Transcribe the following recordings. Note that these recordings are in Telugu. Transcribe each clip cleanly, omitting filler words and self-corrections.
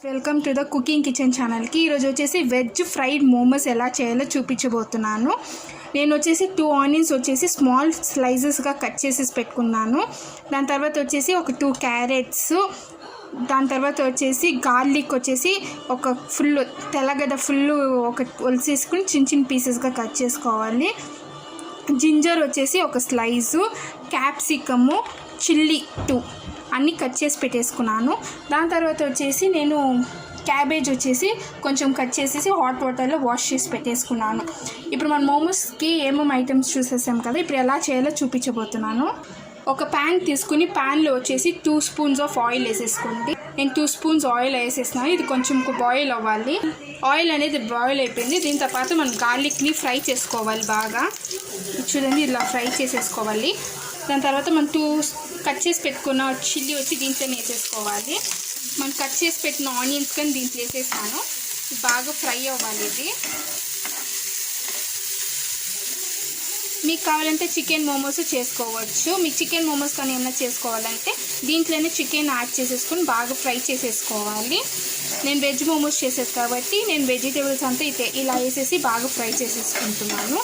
Welcome to the cooking kitchen ఛానల్కి. ఈరోజు వచ్చేసి వెజ్ ఫ్రైడ్ మోమోస్ ఎలా చేయాలో చూపించబోతున్నాను. నేను వచ్చేసి 2 ఆనియన్స్ వచ్చేసి స్మాల్ స్లైసెస్గా కట్ చేసి పెట్టుకున్నాను. దాని తర్వాత వచ్చేసి ఒక 2 క్యారెట్స్, దాని తర్వాత వచ్చేసి గార్లిక్ వచ్చేసి ఒక ఫుల్ తెల్లగడ్డ ఫుల్ ఒక ఒలిసేసుకుని చిన్న చిన్న పీసెస్గా కట్ చేసుకోవాలి. జింజర్ వచ్చేసి ఒక స్లైసు, క్యాప్సికము, చిల్లీ 2 అన్నీ కట్ చేసి పెట్టేసుకున్నాను. దాని తర్వాత వచ్చేసి నేను క్యాబేజ్ వచ్చేసి కొంచెం కట్ చేసేసి హాట్ వాటర్లో వాష్ చేసి పెట్టేసుకున్నాను. ఇప్పుడు మన మోమోస్కి ఏమేమి ఐటమ్స్ చూసేసాం కదా, ఇప్పుడు ఎలా చేయాలో చూపించబోతున్నాను. ఒక ప్యాన్ తీసుకుని ప్యాన్లో వచ్చేసి 2 స్పూన్స్ ఆఫ్ ఆయిల్ వేసేసుకోండి. నేను 2 స్పూన్స్ ఆయిల్ వేసేసినాను. ఇది కొంచెం బాయిల్ అవ్వాలి. ఆయిల్ అనేది బాయిల్ అయిపోయింది. దీని తర్వాత మనం గార్లిక్ని ఫ్రై చేసుకోవాలి బాగా. చూడండి, ఇలా ఫ్రై చేసేసుకోవాలి. దాని తర్వాత మనం 2 కట్ చేసి పెట్టుకున్న చిల్లీ వచ్చి దీంట్లో వేసేసుకోవాలి. మనం కట్ చేసి పెట్టిన ఆనియన్స్ కానీ దీంట్లో వేసేసాను. బాగా ఫ్రై అవ్వాలి. ఇది మీకు కావాలంటే చికెన్ మోమోస్ చేసుకోవచ్చు. మీకు చికెన్ మోమోస్ కానీ ఏమైనా చేసుకోవాలంటే దీంట్లోనే చికెన్ యాడ్ చేసేసుకొని బాగా ఫ్రై చేసేసుకోవాలి. నేను వెజ్ మోమోస్ చేసేది కాబట్టి నేను వెజిటేబుల్స్ అంతా ఇలా వేసేసి బాగా ఫ్రై చేసేసుకుంటున్నాను.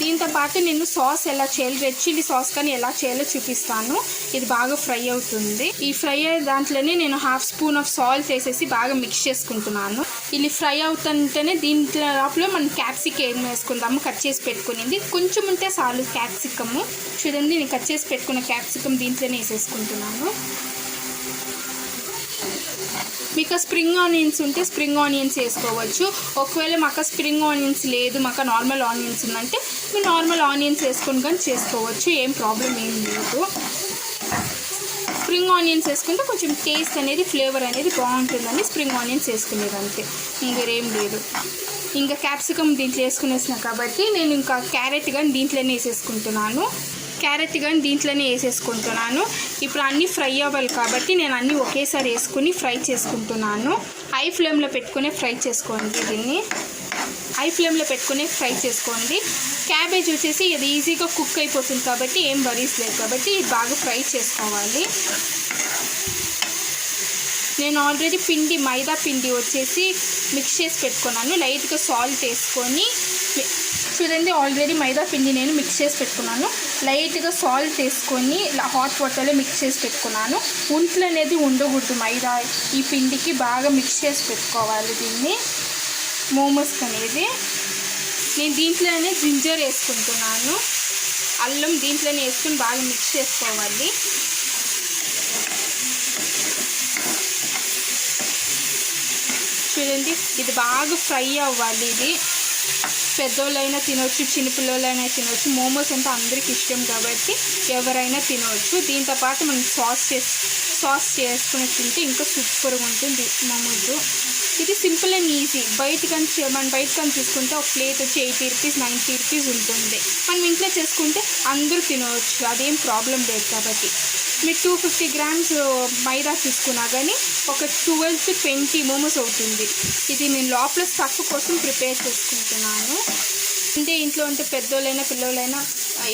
దీంతో పాటు నేను సాస్ ఎలా చేయాలి, రెడ్ చిల్లీ సాస్ కానీ ఎలా చేయాలో చూపిస్తాను. ఇది బాగా ఫ్రై అవుతుంది. ఈ ఫ్రై అయ్యే దాంట్లోనే నేను 1/2 స్పూన్ ఆఫ్ సాల్ట్ వేసేసి బాగా మిక్స్ చేసుకుంటున్నాను. ఇది ఫ్రై అవుతుంటేనే దీంట్లో లోపల మనం క్యాప్సికమ్ వేసుకుందాము. కట్ చేసి పెట్టుకునింది కొంచెం ఉంటే చాలు క్యాప్సికము. చూడండి, నేను కట్ చేసి పెట్టుకున్న క్యాప్సికమ్ దీంట్లోనే వేసేసుకుంటున్నాను. మీకు స్ప్రింగ్ ఆనియన్స్ ఉంటే స్ప్రింగ్ ఆనియన్స్ వేసుకోవచ్చు. ఒకవేళ మాకు స్ప్రింగ్ ఆనియన్స్ లేదు, మాకు నార్మల్ ఆనియన్స్ ఉందంటే మీరు నార్మల్ ఆనియన్స్ వేసుకొని కానీ చేసుకోవచ్చు. ఏం ప్రాబ్లం ఏం లేదు. స్ప్రింగ్ ఆనియన్స్ వేసుకుంటే కొంచెం టేస్ట్ అనేది ఫ్లేవర్ అనేది బాగుంటుందని స్ప్రింగ్ ఆనియన్స్ వేసుకునేదంతే, ఇంకేం లేదు. ఇంకా క్యాప్సికమ్ దీంట్లో వేసుకునేసిన కాబట్టి నేను ఇంకా క్యారెట్ కానీ దీంట్లోనే వేసేసుకుంటున్నాను. ఇప్పుడు అన్నీ ఫ్రై అవ్వాలి కాబట్టి నేను అన్నీ ఒకేసారి వేసుకుని ఫ్రై చేసుకుంటున్నాను. హై ఫ్లేమ్లో పెట్టుకునే ఫ్రై చేసుకోండి. దీన్ని హై ఫ్లేమ్లో పెట్టుకునే ఫ్రై చేసుకోండి. క్యాబేజ్ వచ్చేసి ఇది ఈజీగా కుక్ అయిపోతుంది కాబట్టి ఏం వరీస్ లేదు కాబట్టి ఇది బాగా ఫ్రై చేసుకోవాలి. నేను ఆల్రెడీ మైదా పిండి వచ్చేసి మిక్స్ చేసి పెట్టుకున్నాను. లైట్గా సాల్ట్ వేసుకొని చూడండి, ఆల్రెడీ మైదా పిండి నేను మిక్స్ చేసి పెట్టుకున్నాను. లైట్గా సాల్ట్ వేసుకొని హాట్ వాటర్లో మిక్స్ చేసి పెట్టుకున్నాను. ఉంట్లు అనేది ఉండకూడదు. మైదా ఈ పిండికి బాగా మిక్స్ చేసి పెట్టుకోవాలి దీన్ని మోమోస్కి అనేది. నేను దీంట్లోనే జింజర్ వేసుకుంటున్నాను. అల్లం దీంట్లోనే వేసుకుని బాగా మిక్స్ చేసుకోవాలి. చూడండి, ఇది బాగా ఫ్రై అవ్వాలి. ఇది పెద్దోళ్ళైనా తినవచ్చు, చిన్నపిల్లలైనా తినవచ్చు. మోమోస్ అంటే అందరికి ఇష్టం కాబట్టి ఎవరైనా తినవచ్చు. దీంతో పాటు మనం సాస్ చేసుకుని తింటే ఇంకా సూపర్గా ఉంటుంది మోమోస్. ఇది సింపుల్ అండ్ ఈజీ. మనం బయటకని చూసుకుంటే ఒక ప్లేట్ వచ్చి 80 రూపీస్ 90 రూపీస్ ఉంటుంది. మనం ఇంట్లో చేసుకుంటే అందరూ తినవచ్చు, అదేం ప్రాబ్లం లేదు. కాబట్టి మీరు 250 గ్రామ్స్ మైదా తీసుకున్నా కానీ ఒక 12 to 20 మోమోస్ అవుతుంది. ఇది నేను లోపల స్టఫ్ కోసం ప్రిపేర్ చేసుకుంటున్నాను. అంటే ఇంట్లో ఉంటే పెద్దోళ్ళైనా పిల్లలైనా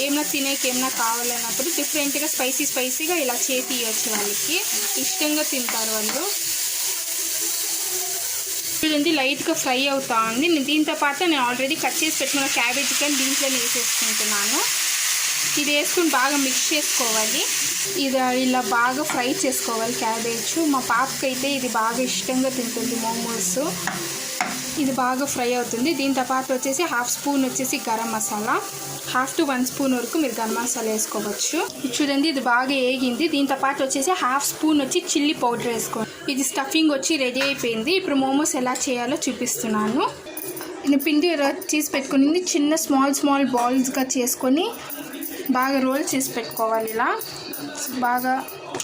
ఏమైనా కావాలన్నప్పుడు డిఫరెంట్గా స్పైసీగా ఇలా ఇవ్వచ్చు. వాళ్ళకి ఇష్టంగా తింటారు వాళ్ళు. చూడండి, లైట్గా ఫ్రై అవుతా ఉంది. దీంతో పాటు నేను ఆల్రెడీ కట్ చేసి పెట్టుకున్న క్యాబేజ్ కానీ దీంట్లో వేసేసుకుంటున్నాను. ఇది వేసుకుని బాగా మిక్స్ చేసుకోవాలి. ఇది ఇలా బాగా ఫ్రై చేసుకోవాలి క్యాబేజ్. మా పాపకైతే ఇది బాగా ఇష్టంగా తింటుంది మోమోస్. ఇది బాగా ఫ్రై అవుతుంది. దీంతో పాటు వచ్చేసి 1/2 స్పూన్ వచ్చేసి గరం మసాలా, 1/2 to 1 స్పూన్ వరకు మీరు గరం మసాలా వేసుకోవచ్చు. చూడండి, ఇది బాగా వేగింది. దీంతో పాటు వచ్చేసి 1/2 స్పూన్ వచ్చి చిల్లీ పౌడర్ వేసుకోండి. ఇది స్టఫింగ్ వచ్చి రెడీ అయిపోయింది. ఇప్పుడు మోమోస్ ఎలా చేయాలో చూపిస్తున్నాను. నేను పిండి చేసి పెట్టుకుని చిన్న స్మాల్ బాల్స్గా చేసుకొని బాగా రోల్ చేసి పెట్టుకోవాలి. ఇలా బాగా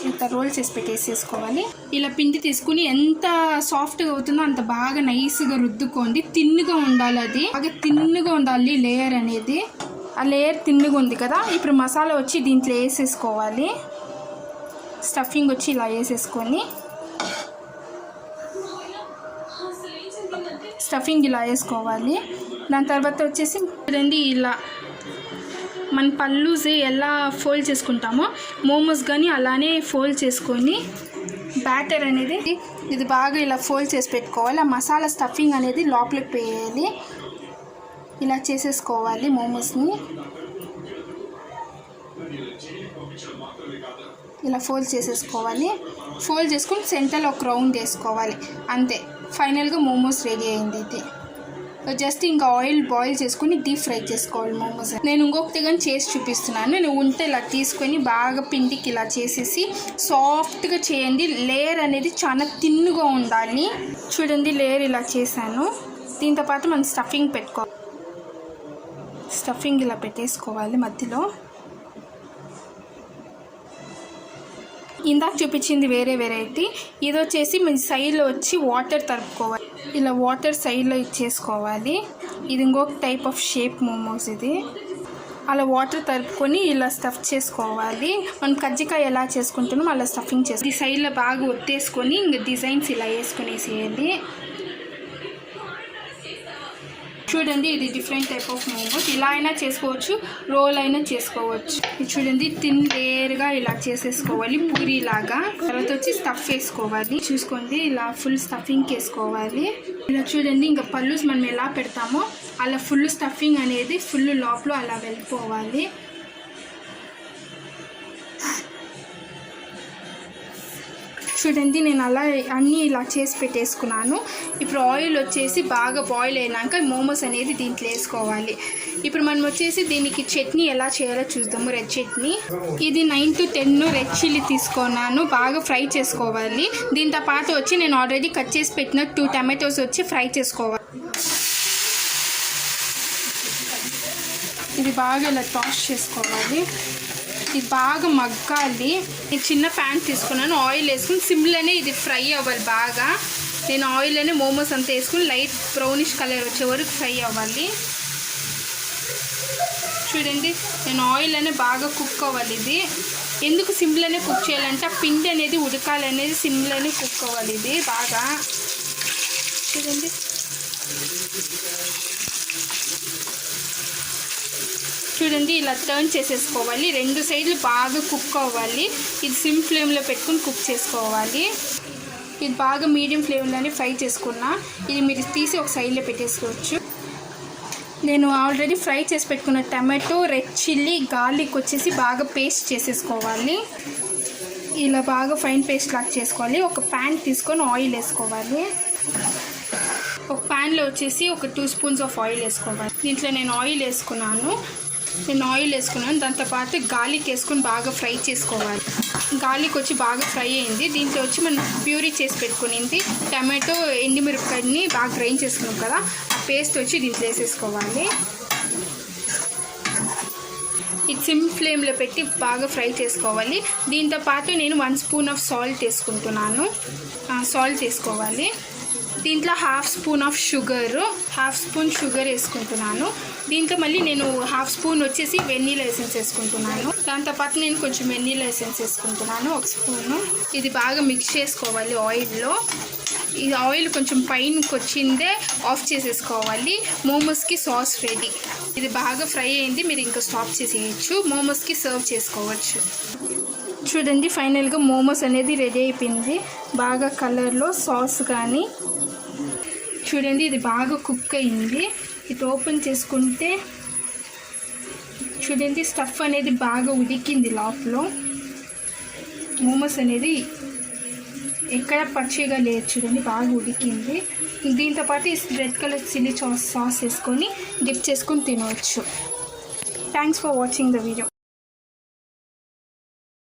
ఇంత రోల్ చేసి పెట్టేసేసుకోవాలి. ఇలా పిండి తీసుకుని ఎంత సాఫ్ట్గా అవుతుందో అంత బాగా నైస్గా రుద్దుకోండి. తిన్నుగా ఉండాలి, అది బాగా తిన్నుగా ఉండాలి లేయర్ అనేది. ఆ లేయర్ తిన్నుగా ఉంది కదా. ఇప్పుడు మసాలా వచ్చి దీంట్లో వేసేసుకోవాలి. స్టఫింగ్ వచ్చి ఇలా వేసేసుకొని స్టఫింగ్ ఇలా వేసుకోవాలి. దాని తర్వాత వచ్చేసి చూడండి, ఇలా మన పళ్ళుస్ ఎలా ఫోల్డ్ చేసుకుంటామో మోమోస్ కానీ అలానే ఫోల్డ్ చేసుకొని బ్యాటర్ అనేది ఇది బాగా ఇలా ఫోల్డ్ చేసి పెట్టుకోవాలి. ఆ మసాలా స్టఫింగ్ అనేది లోపలికి పోయాలి. ఇలా చేసేసుకోవాలి మోమోస్ని. ఇలా ఫోల్డ్ చేసేసుకోవాలి. ఫోల్డ్ చేసుకుని సెంటర్లో ఒక రౌండ్ వేసుకోవాలి. అంతే, ఫైనల్గా మోమోస్ రెడీ అయింది. ఇది జస్ట్ ఇంకా ఆయిల్ బాయిల్ చేసుకుని డీప్ ఫ్రై చేసుకోవాలి మోమోస్. నేను ఇంకొకటి కానీ చేసి చూపిస్తున్నాను. నేను ఉంటే ఇలా తీసుకొని బాగా పిండికి ఇలా చేసేసి సాఫ్ట్గా చేయండి. లేయర్ అనేది చాలా థిన్గా ఉండాలి. చూడండి, లేయర్ ఇలా చేశాను. దీంతో పాటు మనం స్టఫింగ్ పెట్టుకోవాలి. స్టఫింగ్ ఇలా పెట్టేసుకోవాలి మధ్యలో. ఇందాక చూపించింది వేరే వెరైటీ. ఇది వచ్చేసి మన సైడ్లో వచ్చి వాటర్ తరుపుకోవాలి. ఇలా వాటర్ సైడ్లో ఇచ్చేసుకోవాలి. ఇది ఇంకొక టైప్ ఆఫ్ షేప్ మోమోస్. ఇది అలా వాటర్ తరుపుకొని ఇలా స్టఫ్ చేసుకోవాలి. మనం కజ్జికాయ ఎలా చేసుకుంటున్నాం అలా స్టఫింగ్ చేసుకోవాలి. ఈ సైడ్లో బాగా ఒత్తేసుకొని ఇంక డిజైన్స్ ఇలా వేసుకునేసేయాలి. చూడండి, ఇది డిఫరెంట్ టైప్ ఆఫ్ మోమోస్. ఇలా అయినా చేసుకోవచ్చు, రోల్ అయినా చేసుకోవచ్చు. చూడండి, థిన్ లేయర్గా ఇలా చేసేసుకోవాలి పూరీలాగా. తర్వాత వచ్చి స్టఫ్ వేసుకోవాలి. చూసుకోండి, ఇలా ఫుల్ స్టఫింగ్ వేసుకోవాలి. ఇలా చూడండి, ఇంకా పళ్ళు మనం ఎలా పెడతామో అలా ఫుల్ స్టఫింగ్ అనేది ఫుల్ లోపల అలా వెళ్ళిపోవాలి. చూడండి, నేను అలా అన్నీ ఇలా చేసి పెట్టేసుకున్నాను. ఇప్పుడు ఆయిల్ వచ్చేసి బాగా బాయిల్ అయినాక మోమోస్ అనేది దీంట్లో వేసుకోవాలి. ఇప్పుడు మనం వచ్చేసి దీనికి చట్నీ ఎలా చేయాలో చూద్దాము. రెడ్ చట్నీ ఇది 9 to 10 రెడ్ చిల్లీ తీసుకున్నాను. బాగా ఫ్రై చేసుకోవాలి. దీంతో పాటు వచ్చి నేను ఆల్రెడీ కట్ చేసి పెట్టిన 2 టమాటోస్ వచ్చి ఫ్రై చేసుకోవాలి. ఇది బాగా ఇలా టాస్ చేసుకోవాలి. ఇది బాగా మగ్గాలి. ఇది చిన్న ప్యాన్ తీసుకున్నాను. ఆయిల్ వేసుకుని సిమ్లోనే ఇది ఫ్రై అవ్వాలి బాగా. నేను ఆయిల్లోనే మోమోస్ అంతా వేసుకుని లైట్ బ్రౌనిష్ కలర్ వచ్చే వరకు ఫ్రై అవ్వాలి. చూడండి, నేను ఆయిల్లోనే బాగా కుక్ అవ్వాలి. ఇది ఎందుకు సిమ్లోనే కుక్ చేయాలంటే ఆ పిండి అనేది ఉడకాలనేది సిమ్లోనే కుక్ అవ్వాలి. ఇది బాగా చూడండి. చూడండి, ఇలా టర్న్ చేసేసుకోవాలి. 2 సైడ్లు బాగా కుక్ అవ్వాలి. ఇది సిమ్ ఫ్లేమ్లో పెట్టుకుని కుక్ చేసుకోవాలి. ఇది బాగా మీడియం ఫ్లేమ్లోనే ఫ్రై చేసుకున్నా. ఇది మీరు తీసి ఒక సైడ్లో పెట్టేసుకోవచ్చు. నేను ఆల్రెడీ ఫ్రై చేసి పెట్టుకున్న టమాటో, రెడ్ చిల్లీ, గార్లిక్ వచ్చేసి బాగా పేస్ట్ చేసేసుకోవాలి. ఇలా బాగా ఫైన్ పేస్ట్ లాగా చేసుకోవాలి. ఒక ప్యాన్ తీసుకొని ఆయిల్ వేసుకోవాలి. ఒక ప్యాన్లో వచ్చేసి ఒక 2 స్పూన్స్ ఆఫ్ ఆయిల్ వేసుకోవాలి. దీంట్లో నేను ఆయిల్ వేసుకున్నాను. దాంతోపాటు గార్లిక్ వేసుకొని బాగా ఫ్రై చేసుకోవాలి. గార్లిక్ వచ్చి బాగా ఫ్రై అయింది. దీంట్లో వచ్చి మనం ప్యూరీ చేసి పెట్టుకునింది టమాటో, ఎండుమిరపకాయని బాగా గ్రైండ్ చేసుకున్నాం కదా, ఆ పేస్ట్ వచ్చి దీంట్లో వేసేసుకోవాలి. ఇది సిమ్ ఫ్లేమ్లో పెట్టి బాగా ఫ్రై చేసుకోవాలి. దీంతోపాటు నేను 1 స్పూన్ ఆఫ్ సాల్ట్ వేసుకుంటున్నాను. సాల్ట్ వేసుకోవాలి. దీంట్లో 1/2 spoon of half spoon sugar వేసుకుంటున్నాను. దీంట్లో మళ్ళీ నేను 1/2 స్పూన్ వచ్చేసి వెన్నీలా ఎసెన్స్ వేసుకుంటున్నాను. దాంతోపాటు నేను కొంచెం వెన్నీలా ఎసెన్స్ వేసుకుంటున్నాను, 1 స్పూను. ఇది బాగా మిక్స్ చేసుకోవాలి ఆయిల్లో. ఈ ఆయిల్ కొంచెం పైనకి వచ్చిందే ఆఫ్ చేసేసుకోవాలి. మోమోస్కి సాస్ రెడీ. ఇది బాగా ఫ్రై అయింది. మీరు ఇంకా స్టాప్ చేసేయచ్చు. మోమోస్కి సర్వ్ చేసుకోవచ్చు. చూడండి, ఫైనల్గా మోమోస్ అనేది రెడీ అయిపోయింది. బాగా కలర్లో సాస్ కానీ చూడండి, ఇది బాగా కుక్ అయింది. ఇది ఓపెన్ చేసుకుంటే చూడండి, స్టఫ్ అనేది బాగా ఉడికింది లోపల. మోమోస్ అనేది ఎక్కడ పచ్చిగా లేదు. చూడండి, బాగా ఉడికింది. దీంతోపాటు రెడ్ కలర్ చిల్లీ సాస్ వేసుకొని డిప్ చేసుకొని తినవచ్చు. Thanks for watching the video.